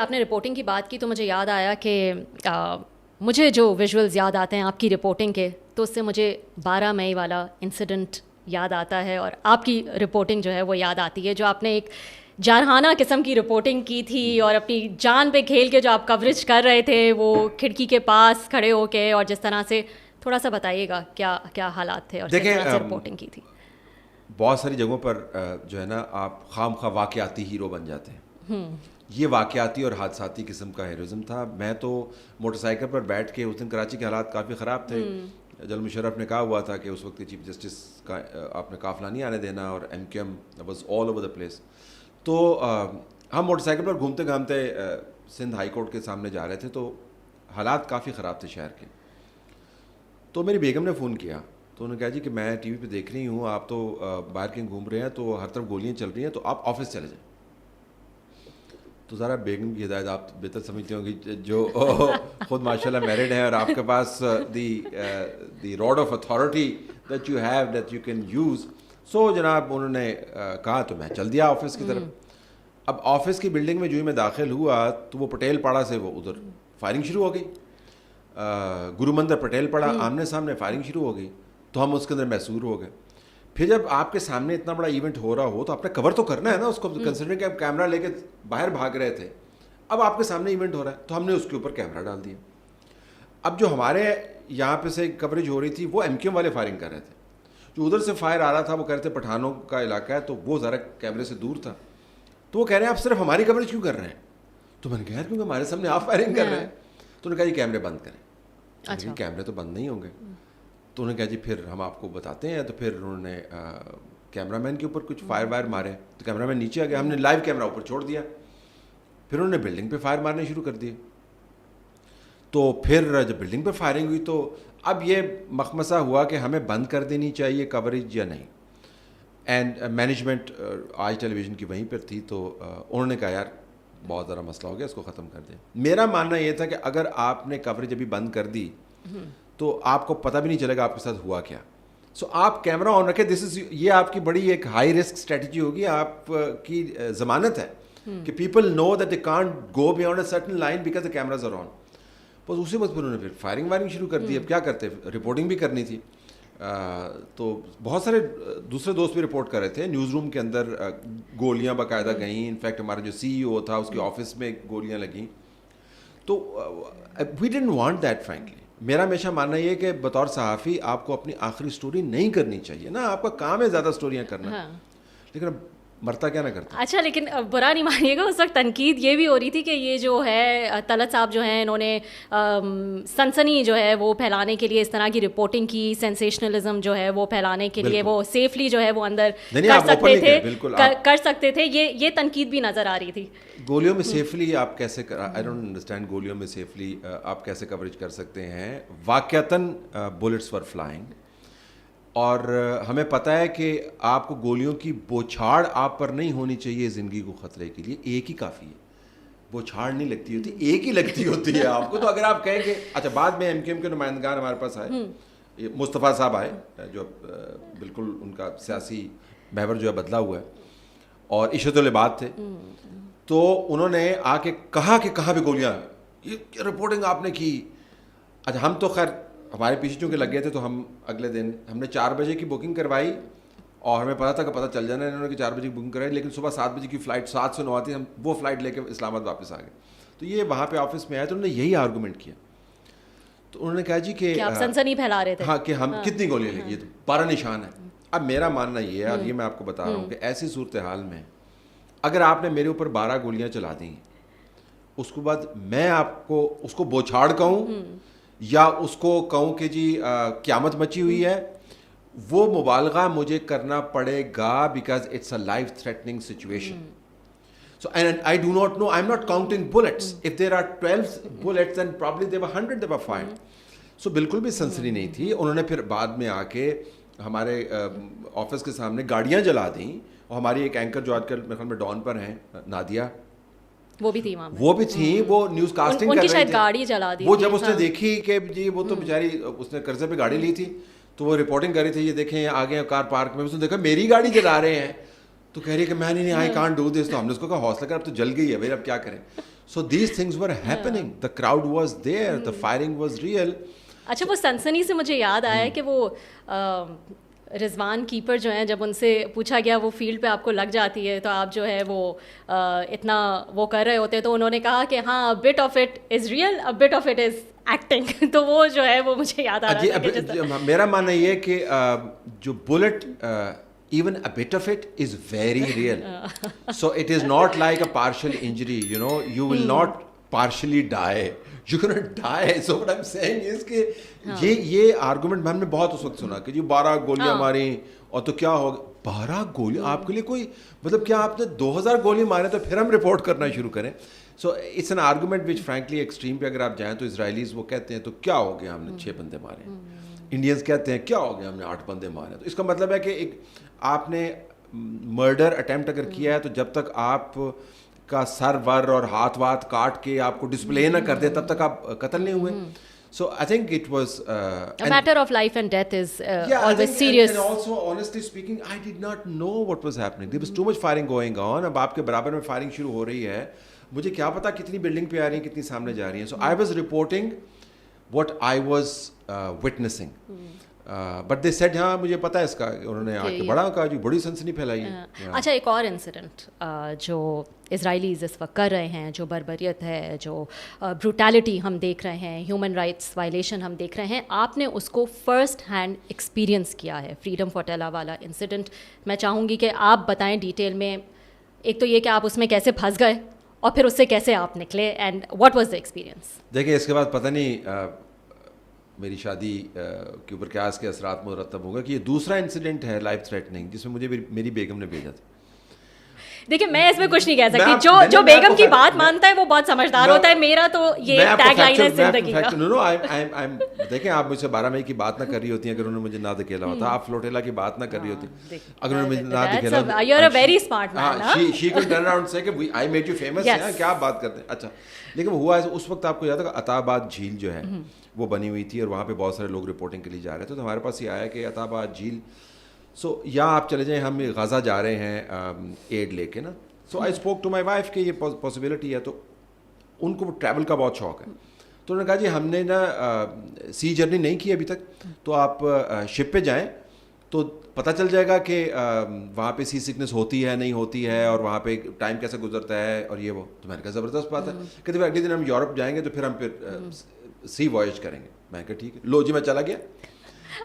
آپ نے رپورٹنگ کی بات کی تو مجھے یاد آیا کہ مجھے جو ویژولز یاد آتے ہیں آپ کی رپورٹنگ کے، تو اس سے مجھے 12 مئی والا انسیڈنٹ یاد آتا ہے، اور آپ کی رپورٹنگ جو ہے وہ یاد آتی ہے، جو آپ نے ایک جارحانہ قسم کی رپورٹنگ کی تھی اور اپنی جان پہ کھیل کے جو آپ کوریج کر رہے تھے وہ کھڑکی کے پاس کھڑے ہو کے، اور جس طرح سے تھوڑا سا بتائیے گا کیا کیا حالات تھے اور کس طرح سے رپورٹنگ کی تھی. بہت ساری جگہوں پر جو ہے نا آپ خام خواہ واقعاتی ہیرو بن جاتے ہیں. یہ واقعاتی اور حادثاتی قسم کا ہیروزم تھا. میں تو موٹر سائیکل پر بیٹھ کے، اس دن کراچی کے حالات کافی خراب تھے. جنرل مشرف نے کہا ہوا تھا کہ اس وقت کے چیف جسٹس کا آپ نے قافلہ نہیں آنے دینا، اور M Q M was all over the place. تو ہم موٹر سائیکل پر گھومتے گھامتے سندھ ہائی کورٹ کے سامنے جا رہے تھے، تو حالات کافی خراب تھے شہر کے. تو میری بیگم نے فون کیا، تو انہوں نے کہا جی کہ میں ٹی وی پہ دیکھ رہی ہوں آپ تو باہر کہیں گھوم رہے ہیں، تو ہر طرف گولیاں چل رہی ہیں، تو آپ آفس چلے جائیں. تو ذرا بیگم کی ہدایت آپ بہتر سمجھتے ہوں گی، جو خود ماشاء اللہ میرڈ ہیں، اور آپ کے پاس the rod of authority that you have that you can use. So جناب انہوں نے کہا، تو میں چل دیا آفس کی طرف. اب آفس کی بلڈنگ میں جو ہی میں داخل ہوا تو وہ پٹیل پاڑا سے وہ ادھر فائرنگ شروع ہو گئی. گرو مندر پٹیل پاڑا آمنے سامنے فائرنگ شروع ہو گئی. تو ہم اس کے اندر محصور ہو گئے. پھر جب آپ کے سامنے اتنا بڑا ایونٹ ہو رہا ہو تو آپ نے کور تو کرنا ہے نا اس کو، کنسیڈرنگ کہ آپ کیمرہ لے کے باہر بھاگ رہے تھے. اب آپ کے سامنے ایونٹ ہو رہا ہے تو ہم نے اس کے اوپر کیمرہ ڈال دیا. اب جو ہمارے یہاں پہ سے کوریج ہو رہی تھی وہ ایم کیو ایم والے فائرنگ کر رہے تھے. جو ادھر سے فائر آ رہا تھا وہ کہہ رہے تھے پٹھانوں کا علاقہ ہے، تو وہ ذرا کیمرے سے دور تھا. تو وہ کہہ رہے ہیں آپ صرف ہماری کوریج کیوں کر رہے ہیں؟ تو میں نے کہا کیونکہ ہمارے سامنے آپ فائرنگ کر رہے ہیں. تو انہوں نے کہا جی کیمرے بند کریں. لیکن کیمرے تو بند نہیں ہوں گے. تو انہوں نے کہا جی پھر ہم آپ کو بتاتے ہیں. تو پھر انہوں نے کیمرہ مین کے اوپر کچھ فائر وائر مارے. تو کیمرہ مین نیچے آ گیا، ہم نے لائیو کیمرہ اوپر چھوڑ دیا. پھر انہوں نے بلڈنگ پہ فائر مارنے شروع کر دیے. تو پھر جب بلڈنگ پہ فائرنگ ہوئی تو اب یہ مخمسہ ہوا کہ ہمیں بند کر دینی چاہیے کوریج یا نہیں. اینڈ مینجمنٹ آج ٹیلی ویژن کی وہیں پر تھی، تو انہوں نے کہا یار بہت زیادہ مسئلہ ہو گیا، اس کو ختم کر دیں. میرا ماننا یہ تھا کہ اگر آپ نے کوریج ابھی بند کر دی تو آپ کو پتہ بھی نہیں چلے گا آپ کے ساتھ ہوا کیا. سو آپ کیمرہ آن رکھیں. یہ آپ کی بڑی ایک ہائی رسک اسٹریٹجی ہوگی، آپ کی ضمانت ہے کہ people know that they can't go beyond a certain line because the cameras are on. بس اسی وقت انہوں نے پھر فائرنگ وائرنگ شروع کر دی. اب کیا کرتے، رپورٹنگ بھی کرنی تھی. تو بہت سارے دوسرے دوست بھی رپورٹ کر رہے تھے. نیوز روم کے اندر گولیاں باقاعدہ گئیں. انفیکٹ ہمارا جو سی ای او تھا اس کے آفس میں گولیاں لگیں. تو we didn't want that frankly. میرا ہمیشہ ماننا یہ ہے کہ بطور صحافی آپ کو اپنی آخری سٹوری نہیں کرنی چاہیے نا. آپ کا کام ہے زیادہ سٹوریاں کرنا، لیکن اب مرتا کیا نہ کرتا. اچھا لیکن برا نہیں مانیے گا، اس وقت تنقید یہ بھی ہو رہی تھی کہ یہ جو ہے طلعت صاحب جو ہیں انہوں نے سنسنی جو ہے وہ پھیلانے کے لیے اس طرح کی رپورٹنگ کی، سینسیشنلزم جو ہے وہ پھیلانے کے لیے وہ سیفلی جو ہے وہ اندر کر سکتے تھے. یہ تنقید بھی نظر آ رہی تھی. گولیوں میں سیفلی آپ کیسے آئی ڈونٹ انڈرسٹینڈ گولیوں میں سیفلی آپ کیسے کوریج کر سکتے ہیں. واقعتاً بلٹس ور فلائنگ، اور ہمیں پتہ ہے کہ آپ کو گولیوں کی بوچھاڑ آپ پر نہیں ہونی چاہیے زندگی کو خطرے کے لیے. ایک ہی کافی ہے، بوچھاڑ نہیں لگتی ہوتی، ایک ہی لگتی ہوتی ہے آپ کو. تو اگر آپ کہیں کہ اچھا، بعد میں ایم کیو ایم کے نمائندگان ہمارے پاس آئے، مصطفیٰ صاحب آئے جو بالکل ان کا سیاسی محور جو ہے بدلا ہوا ہے، اور عشرت العباد تھے. تو انہوں نے آ کے کہا کہ کہاں پہ گولیاں، یہ رپورٹنگ آپ نے کی. اچھا ہم تو خیر ہمارے پیچھے چونکہ لگ گئے تھے، تو ہم اگلے دن ہم نے 4 بجے کی بکنگ کروائی، اور ہمیں پتا تھا کہ پتہ چل جانا ہے انہوں نے کہ 4 بجے کی بکنگ کرائی. لیکن صبح 7 بجے کی فلائٹ 7 سے 9 آتی، ہم وہ فلائٹ لے کے اسلام آباد واپس آ گئے. تو یہ وہاں پہ آفس میں آئے تو انہوں نے یہی آرگومنٹ کیا. تو انہوں نے کہا جی کہ آپ سنسنی پھیلا رہے تھے. ہاں کہ ہم کتنی گولیاں لگی، تو 12 نشان ہیں. اب میرا ماننا یہ ہے، اور یہ میں آپ کو بتا رہا ہوں کہ ایسی صورتحال میں اگر آپ نے میرے اوپر 12 گولیاں چلا دیں، اس کے بعد میں آپ کو اس کو بوچھاڑ کہوں یا اس کو کہوں کہ جی قیامت مچی ہوئی ہے، وہ مبالغہ مجھے کرنا پڑے گا، because it's a life threatening situation. So and I do not know, I'm not counting bullets. If there are 12 bullets then probably there were 100 that were fired. So بالکل بھی سنسنی نہیں تھی. انہوں نے پھر بعد میں آ کے ہمارے آفس کے سامنے گاڑیاں جلا دیں، اور ہماری ایک اینکر جو آج کل میرے خیال میں ڈان پر ہیں، نادیہ، وہ بھی تھی وہاں، وہ بھی تھیں، وہ نیوز کاسٹنگ کر رہی تھی. شاید گاڑی جلا دی. وہ جب اس نے دیکھی کہ جی وہ تو بیچاری اس نے قرضے پہ گاڑی لی تھی، تو وہ رپورٹنگ کر رہی تھی، یہ دیکھیں آگے کار پارک میں، اس نے دیکھا میری گاڑی جلا رہے ہیں. تو کہہ رہی ہے کہ میں نہیں آئی کانٹ ڈو دس. تو ہم نے اس کو کہا حوصلہ کر, اب تو جل گئی ہے بھائی, اب کیا کریں. So these things were happening, the crowd was there, the firing was real. اچھا, وہ سنسنی سے مجھے یاد آیا کہ وہ رضوان کیپر جو ہیں, جب ان سے پوچھا گیا وہ فیلڈ پہ آپ کو لگ جاتی ہے تو آپ جو ہے وہ اتنا وہ کر رہے ہوتے, تو انہوں نے کہا کہ ہاں but of it is real, but of it is acting. تو وہ جو ہے وہ مجھے یاد آ رہا تھا. میرا ماننا یہ ہے کہ جو Bullet even a bit of it is very real. So it is not like a partial injury, you know, you will not partially die, you're going to die. So what I'm saying is کہ یہ argument ہم نے بہت اس وقت سنا کہ جی 12 گولیاں ماری اور تو کیا ہوگا. 12 گولی آپ کے لیے کوئی مطلب کیا, آپ نے 2000 گولی مارے تو پھر ہم رپورٹ کرنا شروع کریں. So it's an argument which frankly extreme پہ اگر آپ جائیں تو اسرائیلیز وہ کہتے ہیں تو کیا ہو گیا ہم نے 6 بندے مارے, انڈینس کہتے ہیں کیا ہو گیا ہم نے 8 بندے مارے. تو اس کا مطلب ہے کہ ایک آپ نے مرڈر اٹیمپٹ اگر کیا ہے تو جب تک آپ کا سر ور اور ہاتھ واتھ کاٹ کے آپ کو ڈسپلے نہ کر دے تب تک آپ قتل نہیں ہوئے. So I think it was a matter of life and death is always serious. And also honestly speaking I did not know what was happening. There was too much firing going on. اب آپ کے برابر میں firing شروع ہو رہی ہے, مجھے کیا پتا کتنی بلڈنگ پہ آ رہی ہیں, کتنی سامنے جا رہی ہیں. So I was reporting what I was witnessing. But they said ہاں مجھے پتا ہے اس کا, انہوں نے آ کے بڑا کہا جو بڑی سنسنی پھیلائی ہے. اچھا, ایک اور انسیڈنٹ جو اسرائیلیز اس وقت کر رہے ہیں, جو بربریت ہے, جو بروٹیلٹی ہم دیکھ رہے ہیں, ہیومن رائٹس وائلیشن ہم دیکھ رہے ہیں, آپ نے اس کو فرسٹ ہینڈ ایکسپیرئنس کیا ہے. فریڈم فوٹیلا والا انسیڈنٹ میں چاہوں گی کہ آپ بتائیں ڈیٹیل میں. ایک تو یہ کہ آپ اس میں کیسے پھنس گئے اور پھر اس سے کیسے آپ نکلے, and what was the experience. دیکھیں اس کے بعد پتہ نہیں میری شادی کے اوپر کیا اس کے اثرات مرتب ہوگا کہ یہ دوسرا انسیڈنٹ ہے لائف تھریٹنگ جس میں مجھے میری بیگم نے بھیجا تھا. دیکھیں میں اس میں کچھ نہیں کہہ سکتی, جو بیگم کی بات مانتا ہے وہ بہت سمجھدار ہوتا ہے. میرا تو یہ ٹیگ لائن ہے زندگی کا. دیکھیں آپ مجھ سے 12 مئی کی بات نہ کر رہی ہوتی ہیں اگر انہوں نے مجھے نہ دکھیلا ہوتا, آپ فلوٹیلا کی بات نہ کر رہی ہوتی اگر انہوں نے مجھے نہ دکھیلا ہوتا. You are a very smart man. She can turn around سے کہ آئی میڈ یو فیمس. کیا آپ بات کرتے ہیں. اچھا, لیکن ہوا اس وقت آپ کو یاد ہے عطا آباد جھیل جو ہے وہ بنی ہوئی تھی اور وہاں پہ بہت سارے لوگ رپورٹنگ کے لیے جا رہے تھے. تو ہمارے پاس یہ آیا کہ عطا آباد جھیل, سو یہاں آپ چلے جائیں, ہم غزہ جا رہے ہیں ایڈ لے کے نا. So I spoke to my wife کہ یہ پاسبلٹی ہے, تو ان کو ٹریول کا بہت شوق ہے. تو انہوں نے کہا جی ہم نے نا سی جرنی نہیں کی ابھی تک, تو آپ شپ پہ جائیں تو پتہ چل جائے گا کہ وہاں پہ سی سکنس ہوتی ہے نہیں ہوتی ہے اور وہاں پہ ٹائم کیسے گزرتا ہے اور یہ وہ. تو میں نے کہا زبردست بات ہے, کہ اگلے دن ہم یورپ جائیں گے تو پھر ہم سی وائج کریں گے. میں کہا ٹھیک ہے, لو جی میں چلا گیا.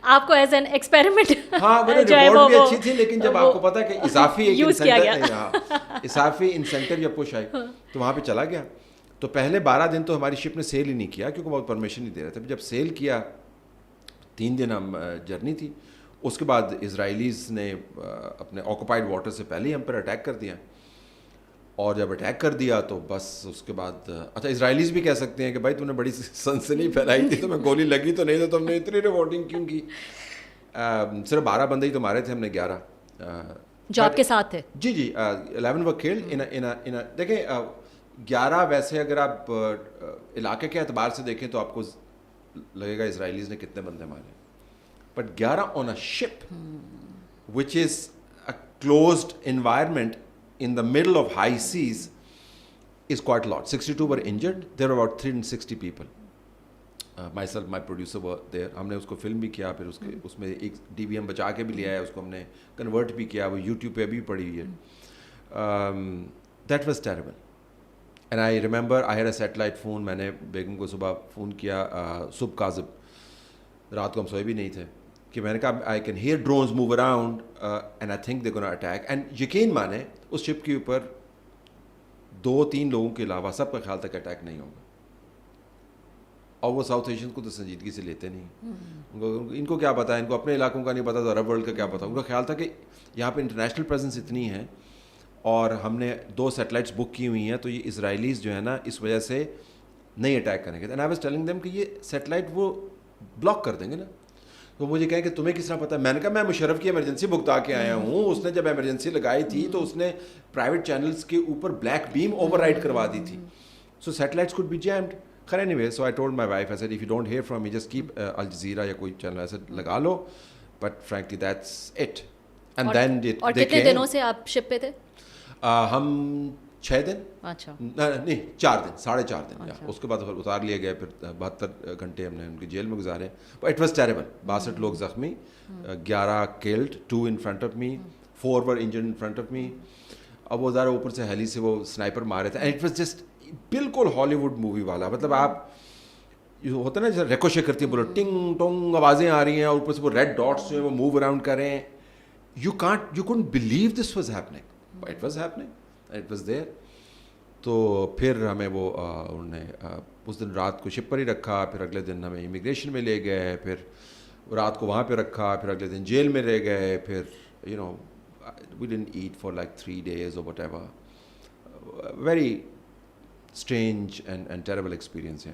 آپ کو ایز این ایکسپیریمنٹ ہاں رپورٹ بھی اچھی تھی, لیکن جب آپ کو پتا کہ اضافی انسینٹیو جب پش آئی تو وہاں پہ چلا گیا. تو پہلے 12 دن تو ہماری شپ نے سیل ہی نہیں کیا کیونکہ بہت پرمیشن نہیں دے رہے تھے. جب سیل کیا 3 دن ہم جرنی تھی, اس کے بعد اسرائیلیز نے اپنے آکوپائڈ واٹر سے پہلے ہی ہم پر اٹیک کر دیا, اور جب اٹیک کر دیا تو بس اس کے بعد اچھا اسرائیلیز بھی کہہ سکتے ہیں کہ بھائی تم نے بڑی سنسنی پھیلائی تھی, تمہیں گولی لگی تو نہیں, تو تم نے اتنی رپورٹنگ کیوں کی. صرف 12 بندے ہی تو مارے تھے ہم نے, 11 جو آپ کے ساتھ تھے. جی 11 were killed. دیکھیں 11 ویسے اگر آپ علاقے کے اعتبار سے دیکھیں تو آپ کو لگے گا اسرائیلیز نے کتنے بندے مارے, but 11 on a ship which is a closed environment in the middle of high seas is quite a lot. 62 were injured. There were about 360 people. Myself, my producer were there. ہم نے اس کو فلم بھی کیا, پھر اس میں ایک DVM بچا کے بھی لیا ہے, اس کو ہم نے کنورٹ بھی کیا, وہ YouTube پہ ابھی پڑی ہوئی ہے. That was terrible. And I remember I had a satellite phone. میں نے بیگم کو صبح فون کیا, صبح کاذب, رات کو ہم سوئے بھی نہیں تھے, کہ میں نے کہا I can hear drones move around and I think they're going to attack. And یقین مانے اس شپ کے اوپر 2-3 لوگوں کے علاوہ سب کا خیال تھا کہ اٹیک نہیں ہوگا, اور وہ ساؤتھ ایشین کو تو سنجیدگی سے لیتے نہیں. ان کو کیا پتا ہے, ان کو اپنے علاقوں کا نہیں پتا, تو عرب ورلڈ کا کیا پتا. ان کا خیال تھا کہ یہاں پہ انٹرنیشنل پریزنس اتنی ہے اور ہم نے 2 سیٹلائٹس بک کی ہوئی ہیں, تو یہ اسرائیلیز جو ہے نا اس وجہ سے نہیں اٹیک کریں گے. And I was telling them کہ یہ سیٹلائٹ وہ بلاک کر دیں گے نا. تو مجھے کہیں کہ تمہیں کس طرح پتا. میں نے کہا میں مشرف کی ایمرجنسی بکتا کے آیا ہوں, اس نے جب ایمرجنسی لگائی تھی تو اس نے پرائیویٹ چینلز کے اوپر بلیک بیم اوور رائڈ کروا دی تھی, so satellites could be jammed. خیر anyway, so I told my wife, I said if you don't hear from me just keep Al Jazeera یا کوئی چینل ایسے لگا لو, but frankly that's it. And then اور they کتنے came. دنوں سے آپ شپ پہ تھے؟ ہم 6 دن، اچھا نہیں 4 دن، 4.5 دن. اس کے بعد پھر اتار لیے گئے. پھر 72 گھنٹے ہم نے ان کی جیل میں گزارے. But it was terrible. 62 لوگ زخمی، 11 killed, 2 in front of me, 4 were injured in front of me. اب وہ ذرا اوپر سے ہیلی سے وہ اسنائپر مارے تھے. اینڈ اٹ واز جسٹ بالکل ہالی ووڈ مووی والا. مطلب آپ ہوتا ہے نا جیسے ریکوشے کرتی ہیں بولو، ٹنگ ٹونگ آوازیں آ رہی ہیں، اور اوپر سے وہ ریڈ ڈاٹس جو ہیں وہ موو اراؤنڈ کر رہے ہیں. You can't believe this was happening. It was happening, it was there. تو پھر ہمیں وہ انہوں نے اس دن رات کو شپ پر ہی رکھا. پھر اگلے دن ہمیں امیگریشن میں لے گئے. پھر رات کو وہاں پہ رکھا. پھر اگلے دن جیل میں رہ گئے. پھر you know we didn't eat for like 3 days اور whatever. Very strange and terrible experience ہے.